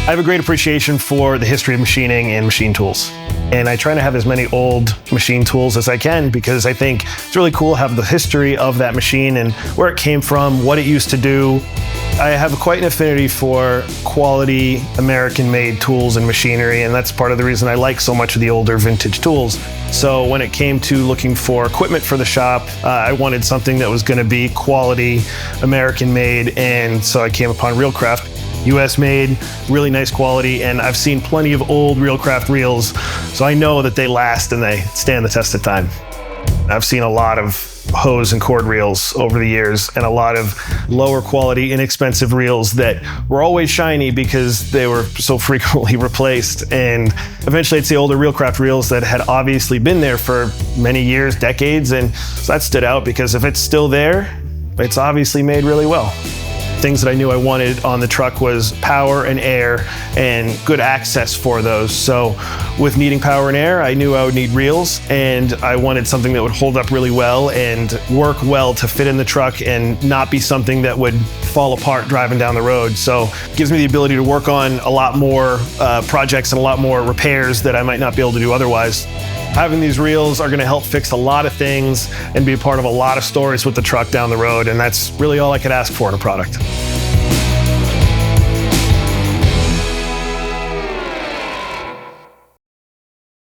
I have a great appreciation for the history of machining and machine tools. And I try to have as many old machine tools as I can because I think it's really cool to have the history of that machine and where it came from, what it used to do. I have quite an affinity for quality American-made tools and machinery, and that's part of the reason I like so much of the older vintage tools. So when it came to looking for equipment for the shop, I wanted something that was going to be quality American-made, and so I came upon Reelcraft. US made, really nice quality, and I've seen plenty of old Reelcraft reels, so I know that they last and they stand the test of time. I've seen a lot of hose and cord reels over the years and a lot of lower quality, inexpensive reels that were always shiny because they were so frequently replaced. And eventually I'd see older Reelcraft reels that had obviously been there for many years, decades, and so that stood out because if it's still there, it's obviously made really well. Things that I knew I wanted on the truck was power and air and good access for those. So with needing power and air, I knew I would need reels, and I wanted something that would hold up really well and work well to fit in the truck and not be something that would fall apart driving down the road. So it gives me the ability to work on a lot more projects and a lot more repairs that I might not be able to do otherwise. Having these reels are going to help fix a lot of things and be a part of a lot of stories with the truck down the road, and that's really all I could ask for in a product.